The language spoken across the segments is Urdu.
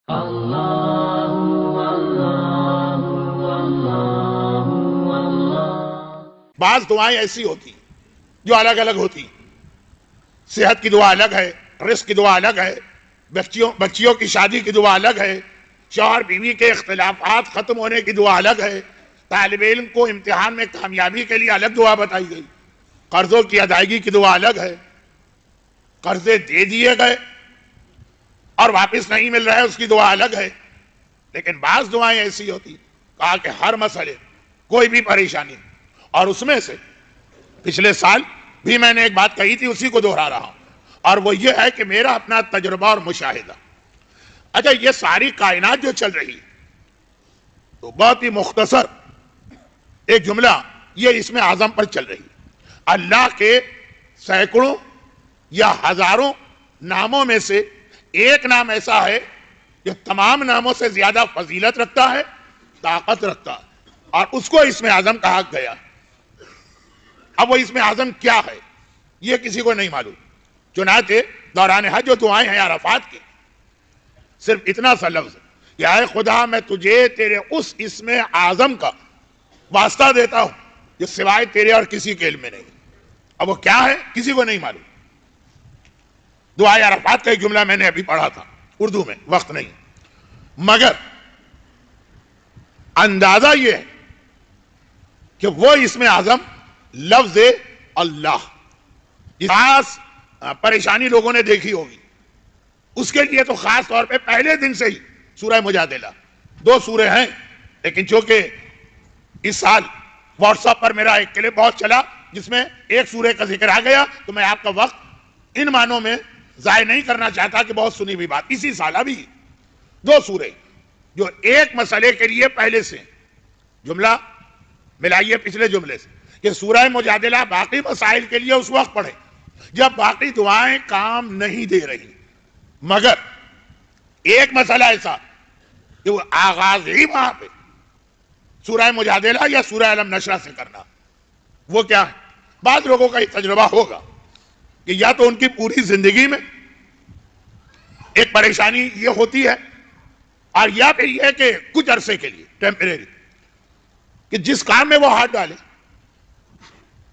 بعض دعائیں ایسی ہوتی جو الگ الگ ہوتی. صحت کی دعا الگ ہے، رزق کی دعا الگ ہے، بچیوں کی شادی کی دعا الگ ہے، شوہر بیوی کے اختلافات ختم ہونے کی دعا الگ ہے، طالب علم کو امتحان میں کامیابی کے لیے الگ دعا بتائی گئی، قرضوں کی ادائیگی کی دعا الگ ہے، قرضے دے دیے گئے اور واپس نہیں مل رہا ہے اس کی دعا الگ ہے. لیکن بعض دعائیں ایسی ہوتی، کہا کہ ہر مسئلے کوئی بھی پریشانی، اور اس میں سے پچھلے سال بھی میں نے ایک بات کہی تھی، اسی کو دہرا رہا ہوں، اور وہ یہ ہے کہ میرا اپنا تجربہ اور مشاہدہ. اچھا، یہ ساری کائنات جو چل رہی تو بہت ہی مختصر ایک جملہ یہ اسم اعظم پر چل رہی. اللہ کے سینکڑوں یا ہزاروں ناموں میں سے ایک نام ایسا ہے جو تمام ناموں سے زیادہ فضیلت رکھتا ہے، طاقت رکھتا ہے، اور اس کو اسم اعظم کہا گیا. اب وہ اسم اعظم کیا ہے یہ کسی کو نہیں معلوم. چنانچہ دوران حج جو دعائیں ہیں عرفات کی، صرف اتنا سا لفظ، یا اے خدا میں تجھے تیرے اس اسم اعظم کا واسطہ دیتا ہوں جو سوائے تیرے اور کسی کے علم میں نہیں. اب وہ کیا ہے کسی کو نہیں معلوم. دعائے عرفات کا ایک جملہ میں نے ابھی پڑھا تھا اردو میں، وقت نہیں، مگر اندازہ یہ ہے کہ وہ اسم اعظم لفظ اللہ. خاص پریشانی لوگوں نے دیکھی ہوگی، اس کے لیے تو خاص طور پہ پہلے دن سے ہی سورہ مجادلہ، 2 سورے ہیں، لیکن چونکہ اس سال واٹس ایپ پر میرا ایک کلپ بہت چلا جس میں ایک سورے کا ذکر آ گیا، تو میں آپ کا وقت ان معنوں میں ضائع نہیں کرنا چاہتا کہ بہت سنی ہوئی بات. اسی سال ابھی 2 سورے جو ایک مسئلے کے لیے پہلے سے جملہ ملائیے پچھلے جملے سے کہ سورہ مجادلہ باقی مسائل کے لیے اس وقت پڑھیں جب باقی دعائیں کام نہیں دے رہی، مگر ایک مسئلہ ایسا کہ وہ آغاز ہی وہاں پہ سورہ مجادلہ یا سورہ علم نشرہ سے کرنا. وہ کیا ہے؟ بعض لوگوں کا یہ تجربہ ہوگا کہ یا تو ان کی پوری زندگی میں ایک پریشانی یہ ہوتی ہے، اور یا پھر یہ کہ کچھ عرصے کے لیے ٹیمپریری، کہ جس کام میں وہ ہاتھ ڈالے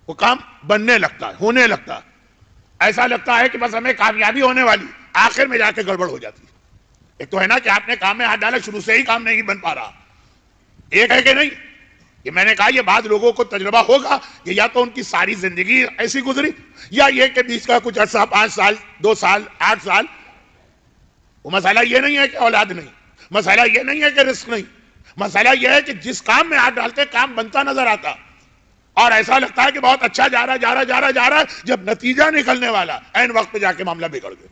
وہ کام بننے لگتا ہے، ہونے لگتا ہے، ایسا لگتا ہے کہ بس ہمیں کامیابی ہونے والی، آخر میں جا کے گڑبڑ ہو جاتی ہے. ایک تو ہے نا کہ آپ نے کام میں ہاتھ ڈالا، شروع سے ہی کام نہیں بن پا رہا. ایک ہے کہ نہیں، کہ میں نے کہا یہ بعض لوگوں کو تجربہ ہوگا کہ یا تو ان کی ساری زندگی ایسی گزری، یا یہ کہ بیچ کا کچھ عرصہ 5 سال 2 سال 8 سال. وہ مسئلہ یہ نہیں ہے کہ اولاد نہیں، مسئلہ یہ نہیں ہے کہ رزق نہیں، مسئلہ یہ ہے کہ جس کام میں ہاتھ ڈالتے کام بنتا نظر آتا، اور ایسا لگتا ہے کہ بہت اچھا جا رہا ہے، جب نتیجہ نکلنے والا عین وقت پہ جا کے معاملہ بگڑ گیا.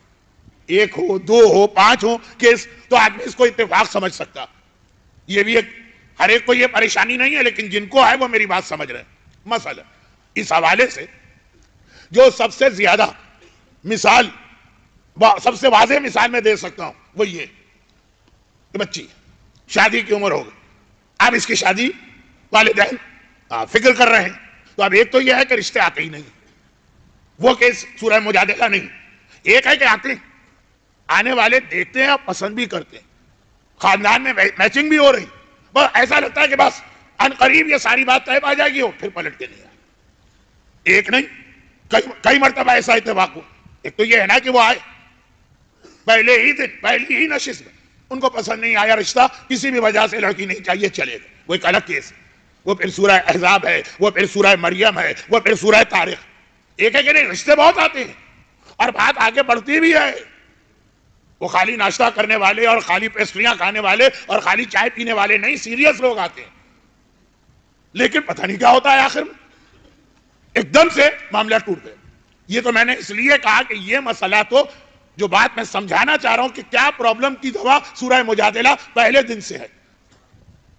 1 ہو 2 ہو 5 ہو کیس تو آدمی اس کو اتفاق سمجھ سکتا. یہ بھی ایک، ہر ایک کو یہ پریشانی نہیں ہے، لیکن جن کو ہے وہ میری بات سمجھ رہے ہیں. مثلا اس حوالے سے جو سب سے زیادہ مثال، سب سے واضح مثال میں دے سکتا ہوں وہ یہ کہ بچی شادی کی عمر ہو گئی، اب اس کی شادی والدین فکر کر رہے ہیں، تو اب ایک تو یہ ہے کہ رشتے آتے ہی نہیں، وہ کیس سورہ مجادلہ نہیں. ایک ہے کہ آتے، آنے والے دیکھتے ہیں اور پسند بھی کرتے ہیں، خاندان میں میچنگ بھی ہو رہی، بس ایسا لگتا ہے کہ بس ان قریب یہ ساری بات طے پا جائے گی، اور پھر پلٹ کے نہیں آئے. ایک نہیں، کئی مرتبہ ایسا اتفاق ہوا. ایک تو یہ ہے نا کہ وہ آئے پہلے ہی دن، پہلی ہی نشست میں ان کو پسند نہیں آیا رشتہ، کسی بھی وجہ سے لڑکی نہیں چاہیے، چلے گئے، وہ ایک الگ کیس ہے. وہ پھر سورہ احزاب ہے، وہ پھر سورہ مریم ہے، وہ پھر سورہ طارق. ایک ہے کہ نہیں، رشتے بہت آتے ہیں اور بات آگے بڑھتی بھی ہے. وہ خالی ناشتہ کرنے والے اور خالی پیسٹریاں کھانے والے اور خالی چائے پینے والے نہیں، سیریس لوگ آتے ہیں. لیکن پتہ نہیں کیا ہوتا ہے آخر میں ایک دم سے معاملہ ٹوٹ گئے. یہ تو میں نے اس لیے کہا کہ یہ مسئلہ تو جو بات میں سمجھانا چاہ رہا ہوں کہ کیا پرابلم کی دوا سورہ مجادلہ پہلے دن سے ہے.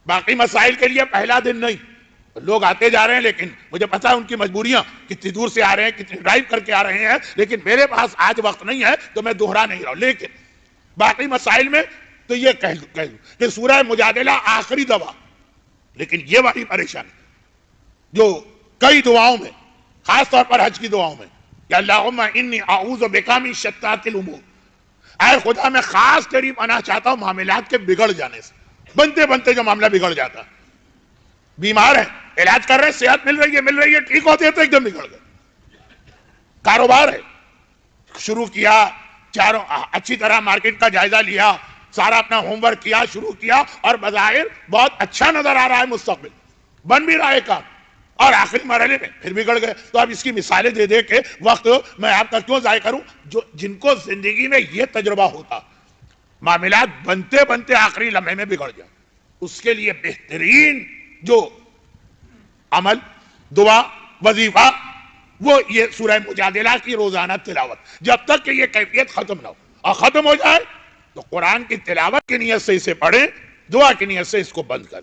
باقی مسائل کے لیے پہلا دن نہیں، لوگ آتے جا رہے ہیں، لیکن مجھے پتا ہے ان کی مجبوریاں، کتنی دور سے آ رہے ہیں، کتنی ڈرائیو کر کے آ رہے ہیں، لیکن میرے پاس آج وقت نہیں ہے تو میں دوہرا نہیں رہا ہوں. لیکن باقی مسائل میں تو یہ کہہ دوں کہ سورہ مجادلہ آخری دوا. لیکن یہ والی پریشانی جو کئی دعاؤں میں، خاص طور پر حج کی دعاؤں میں، کہ اللہم انی اعوذ بک من شتات الامور، اے خدا میں خاص تیری پناہ چاہتا ہوں معاملات کے بگڑ جانے سے. بنتے بنتے جو معاملہ بگڑ جاتا, بیمار ہے, علاج کر رہے, صحت مل رہی ہے, ٹھیک ہوتے ہیں تو ایک دم بگڑ گئے. کاروبار ہے, شروع کیا, چاروں اچھی طرح مارکیٹ کا جائزہ لیا, سارا اپنا ہوم ورک کیا, شروع کیا, اور بظاہر بہت اچھا نظر آ رہا ہے, مستقبل بن بھی رہا ہے کام, اور آخری مرحلے میں پھر بگڑ گئے. تو اب اس کی مثالیں دے دے کے وقت میں آپ کا کیوں ضائع کروں؟ جن کو زندگی میں یہ تجربہ ہوتا, معاملات بنتے بنتے آخری لمحے میں بگڑ جائے, اس کے لیے بہترین جو عمل, دعا, وظیفہ, وہ یہ سورہ مجادلہ کی روزانہ تلاوت. جب تک کہ یہ کیفیت ختم نہ ہو, اور ختم ہو جائے تو قرآن کی تلاوت کی نیت سے اسے پڑھیں, دعا کی نیت سے اس کو بند کر.